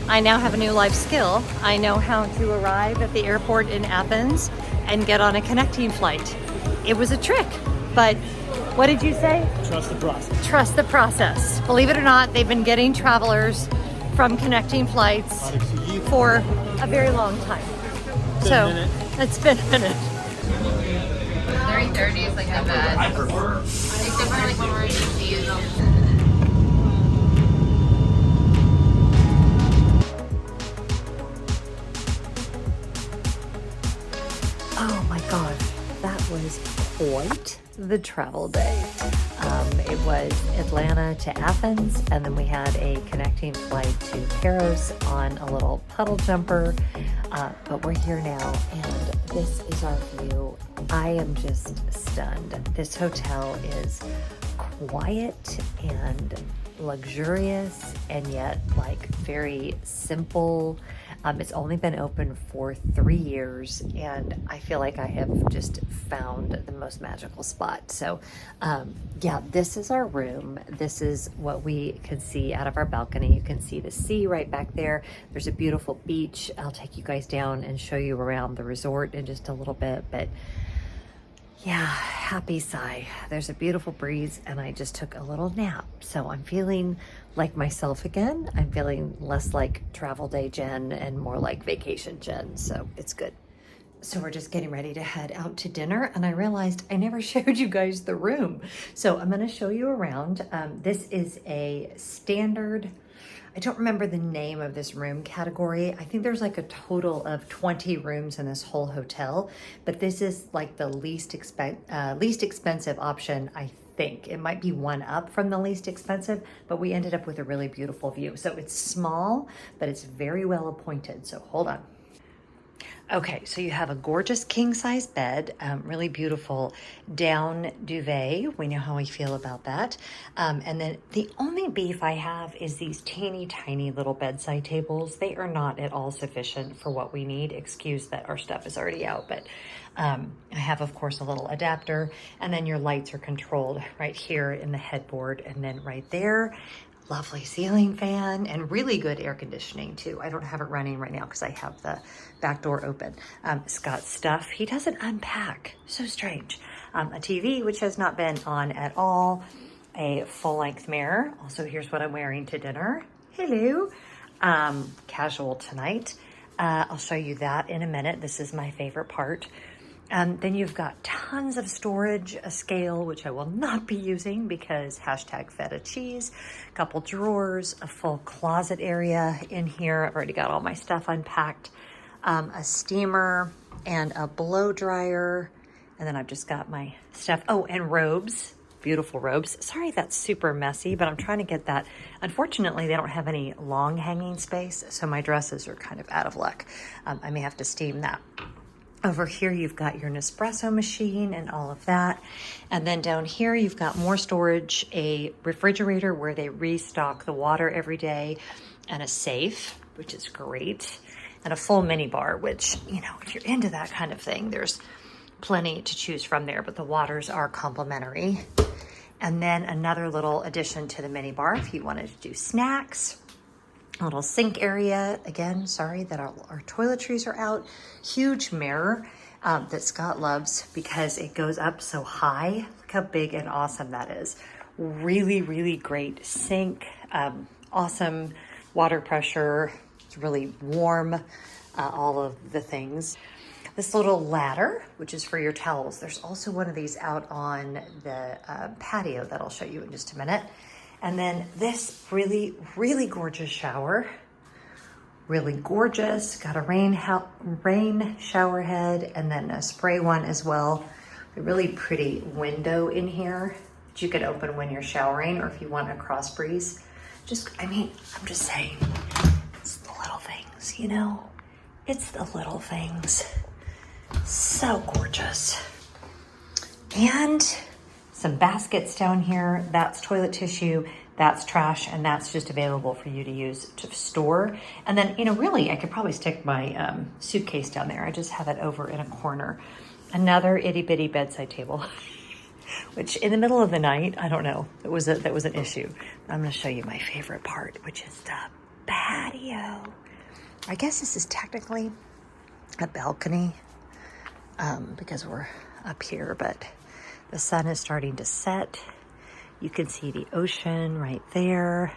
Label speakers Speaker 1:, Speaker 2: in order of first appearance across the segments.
Speaker 1: I now have a new life skill. I know how to arrive at the airport in Athens and get on a connecting flight. It was a trick, but what did you say?
Speaker 2: Trust the process.
Speaker 1: Trust the process. Believe it or not, they've been getting travelers from connecting flights for a very long time. So it's been a minute.
Speaker 3: 3:30 is like the best.
Speaker 2: I prefer.
Speaker 3: Except for like when we're in the use them.
Speaker 1: Oh my gosh, that was quite the travel day. It was Atlanta to Athens, and then we had a connecting flight to Paros on a little puddle jumper. But we're here now, and this is our view. I am just stunned. This hotel is quiet and luxurious, and yet like very simple. It's only been open for 3 years, and I feel like I have just found the most magical spot. So yeah, this is our room. This is what we can see out of our balcony. You can see the sea right back there. There's a beautiful beach. I'll take you guys down and show you around the resort in just a little bit, but yeah, happy sigh. There's a beautiful breeze, and I just took a little nap. So I'm feeling like myself again. I'm feeling less like travel day Jen and more like vacation Jen. So it's good. So we're just getting ready to head out to dinner, and I realized I never showed you guys the room. So I'm going to show you around. This is a standard, I don't remember the name of this room category. I think there's like a total of 20 rooms in this whole hotel, but this is like the least expensive option, I think. It might be one up from the least expensive, but we ended up with a really beautiful view. So it's small, but it's very well appointed. So hold on. Okay, so you have a gorgeous king-size bed, really beautiful down duvet. We know how we feel about that. And then the only beef I have is these teeny tiny little bedside tables. They are not at all sufficient for what we need. Excuse that our stuff is already out, but I have, of course, a little adapter, and then your lights are controlled right here in the headboard, and then right there. Lovely ceiling fan and really good air conditioning too. I don't have it running right now because I have the back door open. Scott's stuff, he doesn't unpack. So strange. A TV, which has not been on at all. A full-length mirror. Also, here's what I'm wearing to dinner. Hello. Casual tonight. I'll show you that in a minute. This is my favorite part. Then you've got tons of storage, a scale, which I will not be using because hashtag feta cheese, a couple drawers, a full closet area in here. I've already got all my stuff unpacked, a steamer and a blow dryer. And then I've just got my stuff. Oh, and robes, beautiful robes. Sorry, that's super messy, but I'm trying to get that. Unfortunately, they don't have any long hanging space, so my dresses are kind of out of luck. I may have to steam that. Over here, you've got your Nespresso machine and all of that. And then down here, you've got more storage, a refrigerator where they restock the water every day, and a safe, which is great, and a full mini bar, which, you know, if you're into that kind of thing, there's plenty to choose from there, but the waters are complimentary. And then another little addition to the mini bar if you wanted to do snacks. A little sink area. Again, sorry that our toiletries are out. Huge mirror that Scott loves because it goes up so high. Look how big and awesome that is. Really, really great sink. Awesome water pressure. It's really warm. All of the things. This little ladder, which is for your towels. There's also one of these out on the patio that I'll show you in just a minute. And then this really, really gorgeous shower. Really gorgeous. Got a rain shower head and then a spray one as well. A really pretty window in here that you can open when you're showering or if you want a cross breeze. I'm just saying, it's the little things, you know? It's the little things. So gorgeous. And some baskets down here. That's toilet tissue, that's trash, and that's just available for you to use to store. And then, you know, really, I could probably stick my suitcase down there. I just have it over in a corner. Another itty bitty bedside table, which in the middle of the night, I don't know, that was an issue. I'm gonna show you my favorite part, which is the patio. I guess this is technically a balcony because we're up here, but the sun is starting to set. You can see the ocean right there.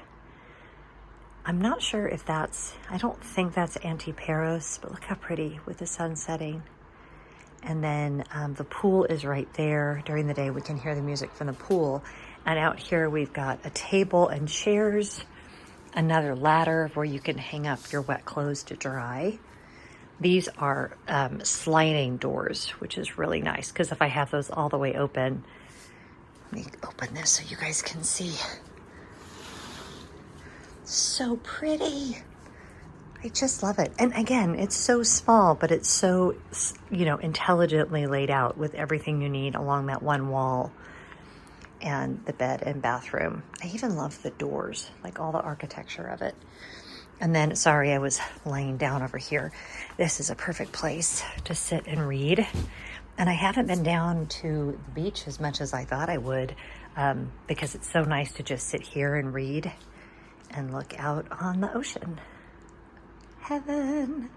Speaker 1: I'm not sure if that's, I don't think that's Paros, but look how pretty with the sun setting. And then the pool is right there. During the day, we can hear the music from the pool. And out here, we've got a table and chairs, another ladder where you can hang up your wet clothes to dry. These are sliding doors, which is really nice because if I have those all the way open, let me open this so you guys can see. So pretty. I just love it. And again, it's so small, but it's so, you know, intelligently laid out with everything you need along that one wall and the bed and bathroom. I even love the doors, like all the architecture of it. And then, sorry, I was laying down over here. This is a perfect place to sit and read. And I haven't been down to the beach as much as I thought I would because it's so nice to just sit here and read and look out on the ocean. Heaven.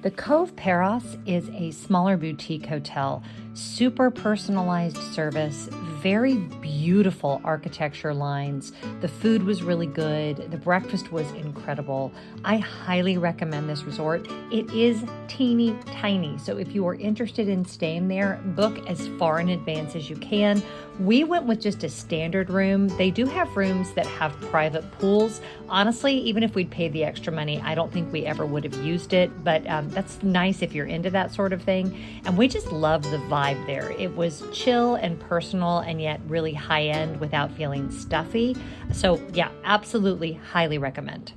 Speaker 1: The Cove Paros is a smaller boutique hotel, super personalized service, very beautiful architecture lines. The food was really good. The breakfast was incredible. I highly recommend this resort. It is teeny tiny, so if you are interested in staying there, book as far in advance as you can. We went with just a standard room. They do have rooms that have private pools. Honestly, even if we'd paid the extra money, I don't think we ever would have used it, but that's nice if you're into that sort of thing. And we just loved the vibe there. It was chill and personal and yet really high end without feeling stuffy. So yeah, absolutely highly recommend.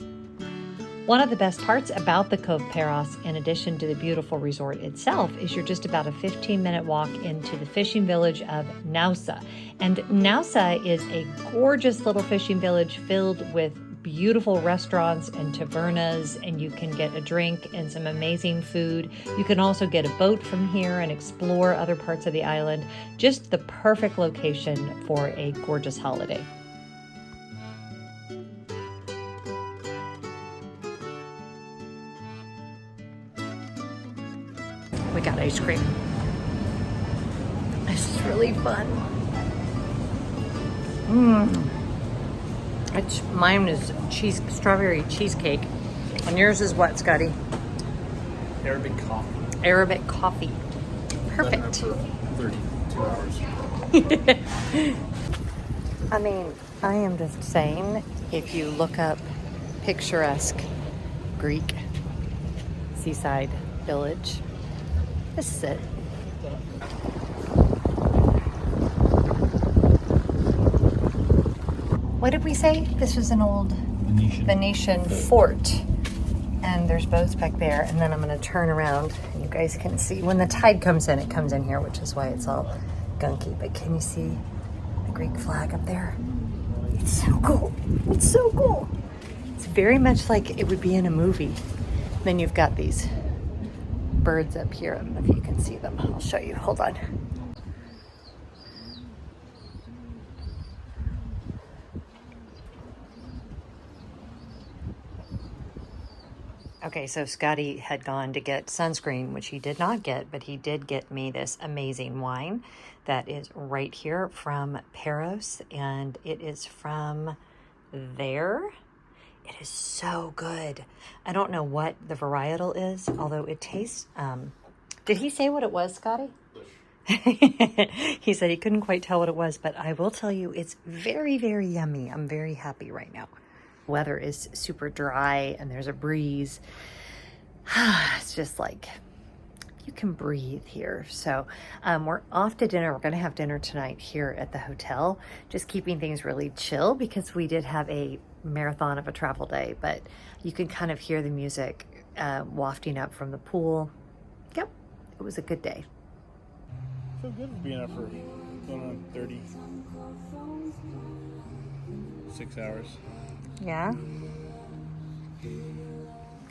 Speaker 1: One of the best parts about the Cove Paros, in addition to the beautiful resort itself, is you're just about a 15-minute walk into the fishing village of Naoussa. And Naoussa is a gorgeous little fishing village filled with beautiful restaurants and tavernas, and you can get a drink and some amazing food. You can also get a boat from here and explore other parts of the island. Just the perfect location for a gorgeous holiday. We got ice cream. This is really fun. Mine is strawberry cheesecake. And yours is what, Scotty?
Speaker 2: Arabic coffee.
Speaker 1: Arabic coffee. Perfect.
Speaker 2: For 32 hours.
Speaker 1: I mean, I am just saying, if you look up picturesque Greek seaside village, this is it. What did we say? This was an old Venetian fort. And there's boats back there. And then I'm going to turn around and you guys can see. When the tide comes in, it comes in here, which is why it's all gunky. But can you see the Greek flag up there? It's so cool. It's so cool. It's very much like it would be in a movie. Then you've got these birds up here. I don't know if you can see them. I'll show you. Hold on. Okay, so Scotty had gone to get sunscreen, which he did not get, but he did get me this amazing wine that is right here from Paros, and it is from there. It is so good. I don't know what the varietal is, although it tastes, did he say what it was, Scotty? He said he couldn't quite tell what it was, but I will tell you it's very, very yummy. I'm very happy right now. Weather is super dry and there's a breeze. It's just like you can breathe here. So we're off to dinner. We're going to have dinner tonight here at the hotel, just keeping things really chill because we did have a marathon of a travel day, but you can kind of hear the music wafting up from the pool. Yep, it was a good day.
Speaker 2: I feel good for being up for going on 36 hours.
Speaker 1: Yeah.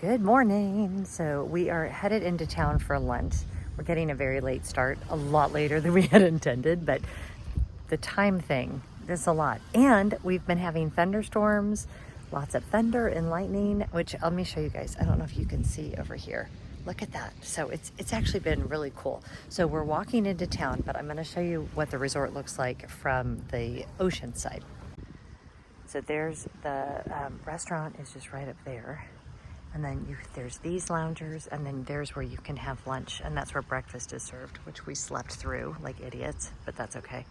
Speaker 1: Good morning. So we are headed into town for lunch. We're getting a very late start, a lot later than we had intended, but the time thing, this is a lot. And we've been having thunderstorms, Lots of thunder and lightning, which let me show you guys. I don't know if you can see over here. Look at that. So it's actually been really cool. So we're walking into town, but I'm going to show you what the resort looks like from the ocean side. So there's the restaurant is just right up there. And then there's these loungers, and then there's where you can have lunch, and that's where breakfast is served, which we slept through like idiots, but that's okay.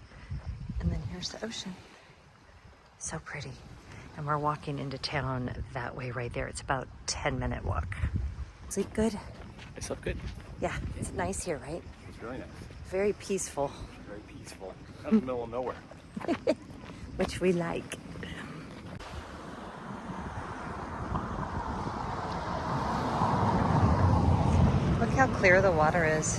Speaker 1: And then here's the ocean. So pretty. And we're walking into town that way right there. It's about a 10-minute walk. Sleep good?
Speaker 2: I slept good.
Speaker 1: Yeah, it's nice here, right?
Speaker 2: It's really nice.
Speaker 1: Very peaceful.
Speaker 2: Very peaceful. Out in the middle of nowhere.
Speaker 1: Which we like. Look how clear the water is.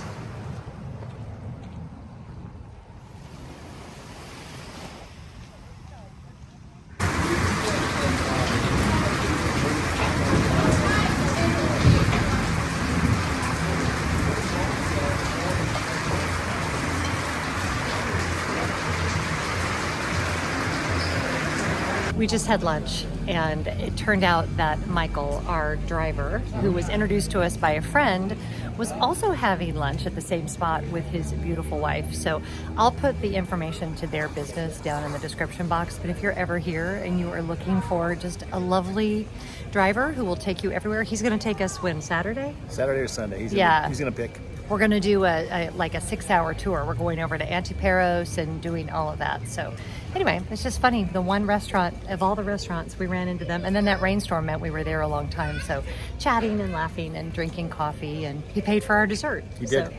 Speaker 1: We just had lunch, and it turned out that Michael, our driver, who was introduced to us by a friend, was also having lunch at the same spot with his beautiful wife. So I'll put the information to their business down in the description box. But if you're ever here and you are looking for just a lovely driver who will take you everywhere, he's going to take us when, Saturday?
Speaker 2: Saturday or Sunday. He's gonna pick.
Speaker 1: We're going to do like a 6-hour tour. We're going over to Paros and doing all of that. So anyway, it's just funny. The one restaurant, of all the restaurants, we ran into them. And then that rainstorm meant we were there a long time. So chatting and laughing and drinking coffee. And he paid for our dessert.
Speaker 2: He did.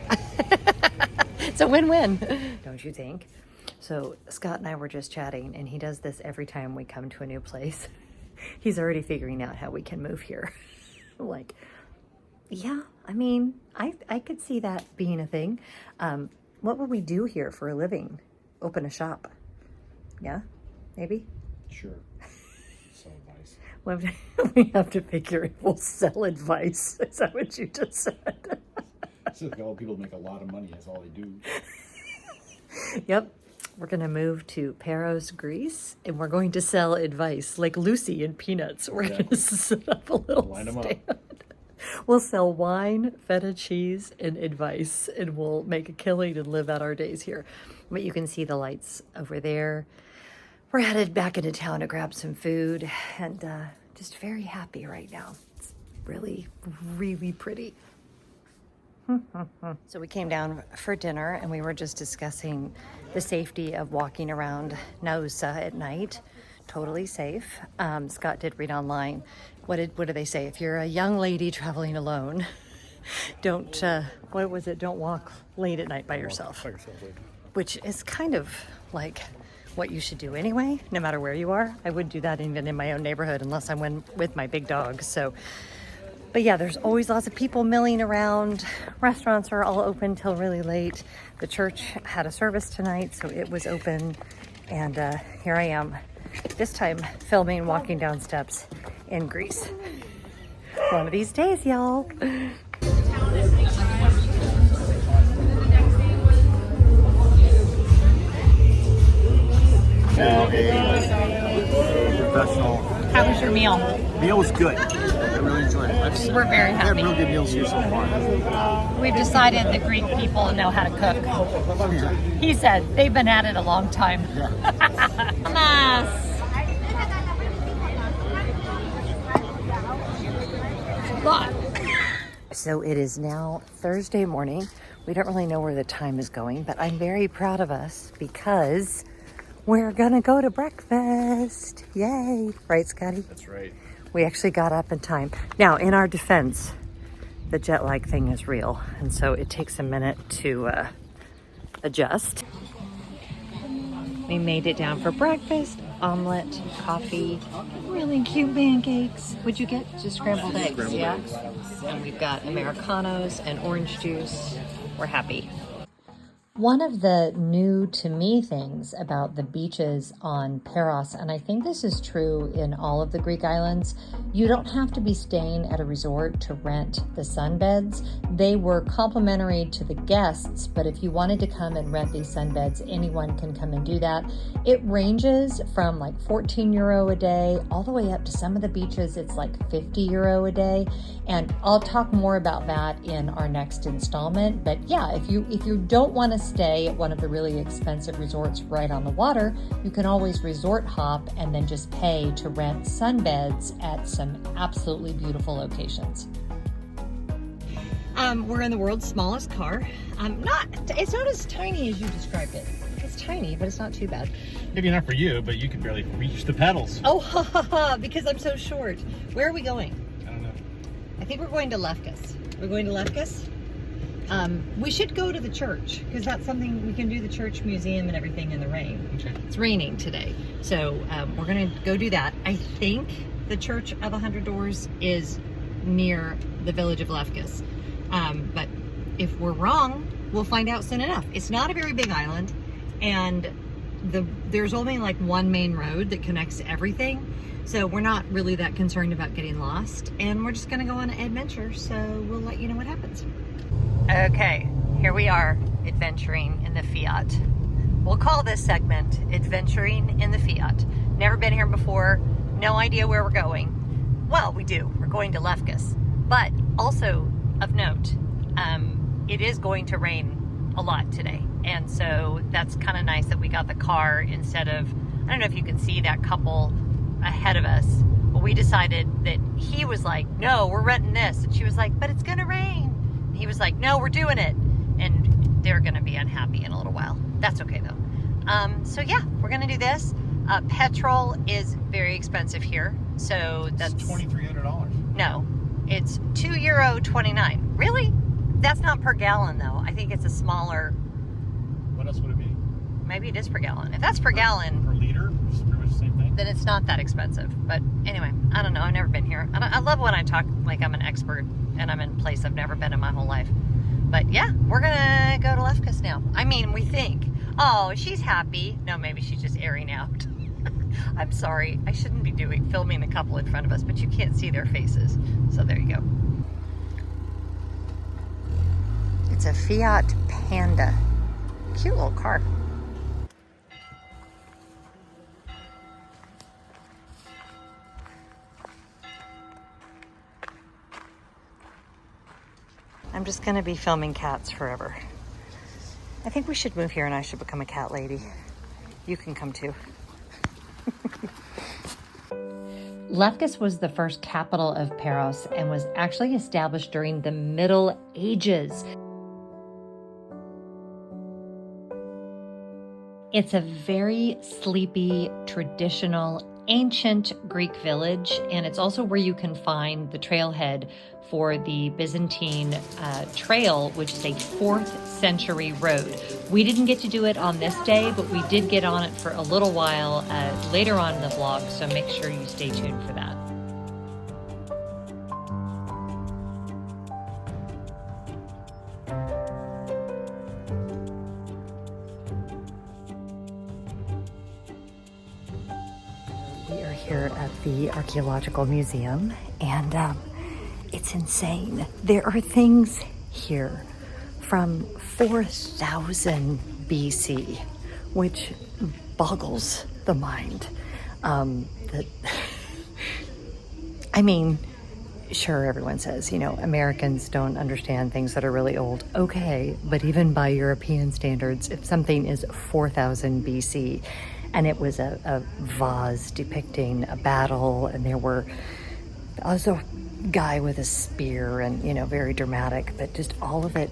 Speaker 1: It's a win-win, don't you think? So Scott and I were just chatting, and he does this every time we come to a new place. He's already figuring out how we can move here. Like, yeah, I mean, I could see that being a thing. What would we do here for a living? Open a shop? Yeah, maybe?
Speaker 2: Sure. Sell advice.
Speaker 1: Well, we have to figure if we'll sell advice. Is that what you just said?
Speaker 2: So all people make a lot of money. That's all they do.
Speaker 1: Yep. We're going to move to Paros, Greece, and we're going to sell advice like Lucy in Peanuts. We're going to set up a little
Speaker 2: Line them
Speaker 1: stand.
Speaker 2: up.
Speaker 1: We'll sell wine, feta cheese, and advice, and we'll make a killing and live out our days here. But you can see the lights over there. We're headed back into town to grab some food, and just very happy right now. It's really, really pretty. So we came down for dinner, and we were just discussing the safety of walking around Naoussa at night. Totally safe. Scott did read online. What do they say? If you're a young lady traveling alone, don't, what was it? Don't walk late at night by yourself. Which is kind of like what you should do anyway, no matter where you are. I wouldn't do that even in my own neighborhood unless I'm with my big dog. So, but yeah, there's always lots of people milling around. Restaurants are all open till really late. The church had a service tonight, so it was open. And here I am, this time filming walking down steps in Greece. One of these days, y'all.
Speaker 2: Now a professional.
Speaker 1: How was your meal?
Speaker 2: Meal was good. I really enjoyed it.
Speaker 1: We're very
Speaker 2: I've had
Speaker 1: happy.
Speaker 2: real good meals here so far.
Speaker 1: We've decided the Greek people know how to cook. He said they've been at it a long time. Hamas. So it is now Thursday morning. We don't really know where the time is going, but I'm very proud of us because we're gonna go to breakfast. Yay. Right, Scotty?
Speaker 2: That's right.
Speaker 1: We actually got up in time. Now, in our defense, the jet lag thing is real, and so it takes a minute to adjust. We made it down for breakfast, omelet, coffee, really cute pancakes. What'd you get? Just scrambled eggs,
Speaker 2: Scrambled
Speaker 1: yeah?
Speaker 2: eggs.
Speaker 1: And we've got Americanos and orange juice. We're happy. One of the new to me things about the beaches on Paros, and I think this is true in all of the Greek islands, you don't have to be staying at a resort to rent the sunbeds. They were complimentary to the guests, but if you wanted to come and rent these sunbeds, anyone can come and do that. It ranges from like 14 euro a day all the way up to some of the beaches, it's like 50 euro a day. And I'll talk more about that in our next installment. But yeah, if you don't want to stay at one of the really expensive resorts right on the water, you can always resort hop and then just pay to rent sunbeds at some absolutely beautiful locations. We're in the world's smallest car. It's not as tiny as you described it. It's tiny, but it's not too bad.
Speaker 2: Maybe not for you, but you could barely reach the pedals.
Speaker 1: Oh, ha ha ha, because I'm so short. Where are we going?
Speaker 2: I don't know.
Speaker 1: I think we're going to Lefkes. We're going to Lefkes. We should go to the church because that's something we can do, the church museum and everything in the rain.
Speaker 2: Okay.
Speaker 1: It's raining today. So we're going to go do that. I think the Church of 100 Doors is near the village of Lefkes. But if we're wrong, we'll find out soon enough. It's not a very big island, and there's only like one main road that connects everything. So we're not really that concerned about getting lost, and we're just gonna go on an adventure, so we'll let you know what happens. Okay, here we are, adventuring in the Fiat. We'll call this segment Adventuring in the Fiat. Never been here before, no idea where we're going. Well, we do, we're going to Lefkes, but also of note, it is going to rain a lot today, and so that's kind of nice that we got the car instead of, I don't know if you can see that couple ahead of us, but we decided that he was like, no, we're renting this, and she was like, but it's gonna rain, and he was like, no, we're doing it, and they're gonna be unhappy in a little while. That's okay though. So yeah, we're gonna do this. Petrol is very expensive here, so that's
Speaker 2: $2,300.
Speaker 1: no, it's €2.29. Really? That's not per gallon though. I think it's a smaller.
Speaker 2: What else would it be?
Speaker 1: Maybe it is per gallon. If that's per gallon,
Speaker 2: Per liter, which is pretty much the same thing.
Speaker 1: then it's not that expensive. But anyway, I don't know. I've never been here. I love when I talk like I'm an expert and I'm in a place I've never been in my whole life. But yeah, we're gonna go to Lefkes now. I mean, we think, oh, she's happy. No, maybe she's just airing out. I'm sorry. I shouldn't be filming the couple in front of us, but you can't see their faces. So there you go. It's a Fiat Panda. Cute little car. I'm just gonna be filming cats forever. I think we should move here and I should become a cat lady. You can come too. Lefkes was the first capital of Paros and was actually established during the Middle Ages. It's a very sleepy, traditional, ancient Greek village, and it's also where you can find the trailhead for the Byzantine trail, which is a 4th century road. We didn't get to do it on this day, but we did get on it for a little while later on in the vlog, so make sure you stay tuned for that. We are here at the Archaeological Museum, and it's insane. There are things here from 4,000 BC, which boggles the mind. I mean, sure, everyone says, you know, Americans don't understand things that are really old. Okay, but even by European standards, if something is 4,000 BC, and it was a vase depicting a battle, and there were also a guy with a spear, and, you know, very dramatic, but just all of it,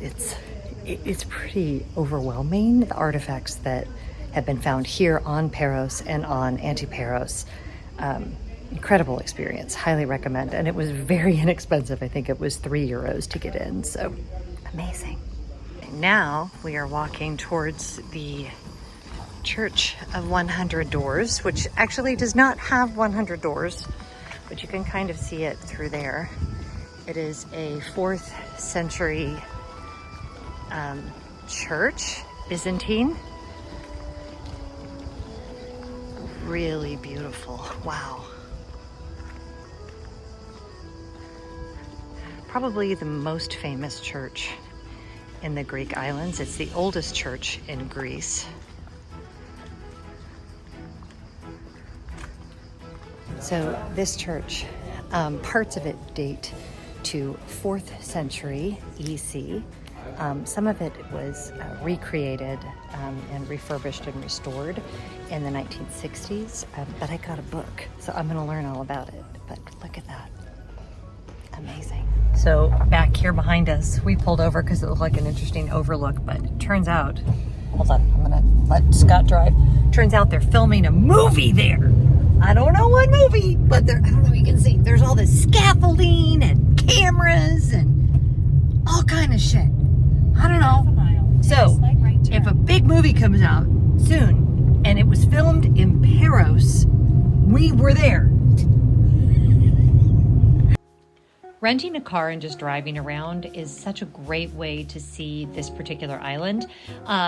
Speaker 1: it's pretty overwhelming. The artifacts that have been found here on Paros and on Antiparos, incredible experience, highly recommend. And it was very inexpensive. I think it was €3 to get in, so amazing. And now we are walking towards the Church of 100 Doors, which actually does not have 100 doors, but you can kind of see it through there. It is a 4th century church Byzantine. Really beautiful. Wow. Probably the most famous church in the Greek islands. It's the oldest church in Greece. So this church, parts of it date to 4th century EC. Some of it was recreated and refurbished and restored in the 1960s, but I got a book, so I'm going to learn all about it. But look at that. Amazing. So back here behind us, we pulled over because it looked like an interesting overlook, but it turns out, hold on, I'm going to let Scott drive. Turns out they're filming a movie there. I don't know what movie, but there, I don't know if you can see. There's all this scaffolding and cameras and all kind of shit. I don't know. So, if a big movie comes out soon and it was filmed in Paros, we were there. Renting a car and just driving around is such a great way to see this particular island.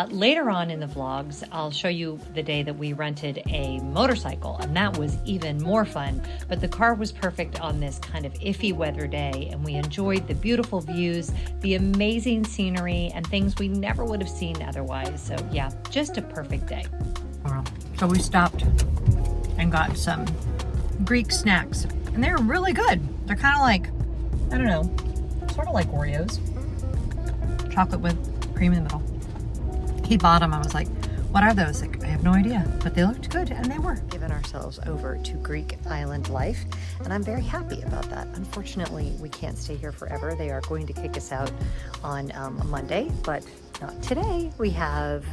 Speaker 1: Later on in the vlogs, I'll show you the day that we rented a motorcycle, and that was even more fun. But the car was perfect on this kind of iffy weather day, and we enjoyed the beautiful views, the amazing scenery, and things we never would have seen otherwise. So yeah, just a perfect day. So we stopped and got some Greek snacks, and they're really good. They're kind of like, I don't know, sort of like Oreos. Chocolate with cream in the middle. He bought them. I was like, what are those? Like, I have no idea, but they looked good, and they were. Given ourselves over to Greek island life, and I'm very happy about that. Unfortunately, we can't stay here forever. They are going to kick us out on Monday, but not today. We have,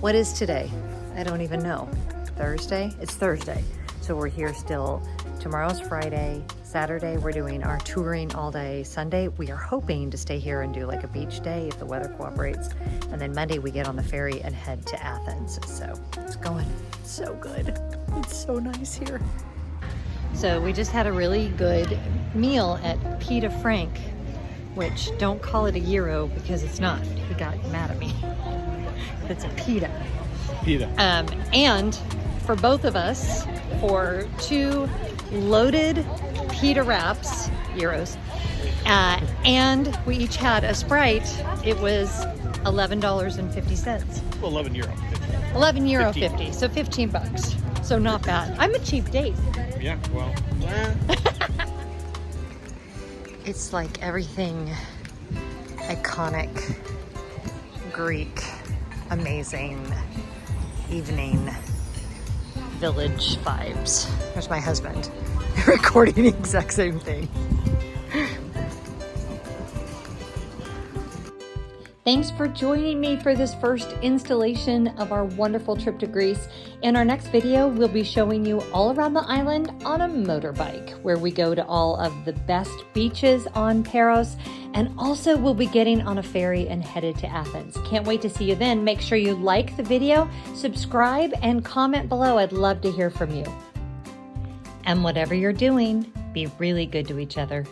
Speaker 1: what is today? I don't even know. Thursday? It's Thursday. So we're here still. Tomorrow's Friday. Saturday, we're doing our touring all day. Sunday, we are hoping to stay here and do like a beach day if the weather cooperates. And then Monday, we get on the ferry and head to Athens. So it's going so good. It's so nice here. So we just had a really good meal at Pita Frank, which don't call it a gyro because it's not. He got mad at me. It's a pita.
Speaker 2: Pita.
Speaker 1: And for both of us, for 2 loaded pita wraps, euros, and we each had a Sprite. It was $11.50.
Speaker 2: Well, 11 euro.
Speaker 1: 11 euro 50, so 15 bucks. So not bad. I'm a cheap date.
Speaker 2: Yeah, well.
Speaker 1: It's like everything iconic, Greek, amazing evening village vibes. There's my husband recording the exact same thing. Thanks for joining me for this first installation of our wonderful trip to Greece. In our next video, we'll be showing you all around the island on a motorbike, where we go to all of the best beaches on Paros, and also we'll be getting on a ferry and headed to Athens. Can't wait to see you then. Make sure you like the video, subscribe, and comment below. I'd love to hear from you. And whatever you're doing, be really good to each other.